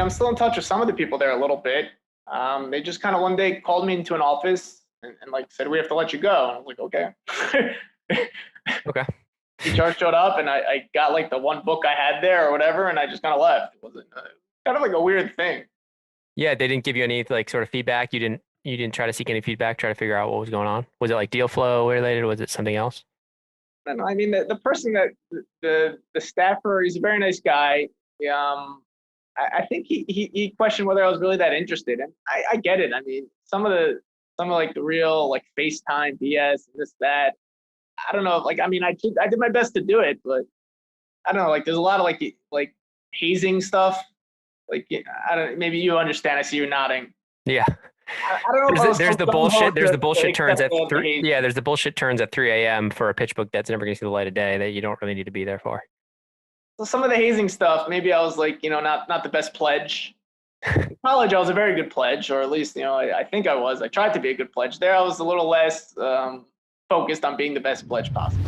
I'm still in touch with some of the people there a little bit. They just kind of one day called me into an office and like said, we have to let you go. And I was like, okay. Okay. HR showed up and I got like the one book I had there or whatever. And I just kind of left. It wasn't kind of like a weird thing. Yeah. They didn't give you any like sort of feedback. You didn't try to seek any feedback, try to figure out what was going on. Was it like deal flow related? Was it something else? I don't know. I mean, the person that the staffer, he's a very nice guy. I think he questioned whether I was really that interested, and I get it. I mean, some of like the real like FaceTime BS and this that. I don't know. Like, I mean, I did my best to do it, but I don't know. Like, there's a lot of like hazing stuff. Like, I don't. Maybe you understand. I see you nodding. Yeah. I don't know. There's the bullshit. There's the bullshit turns at 3. Yeah, there's the bullshit turns at 3 a.m. for a pitch book that's never going to see the light of day that you don't really need to be there for. So some of the hazing stuff, maybe I was like, not the best pledge. In college, I was a very good pledge, or at least, I think I was. I tried to be a good pledge. There, I was a little less focused on being the best pledge possible.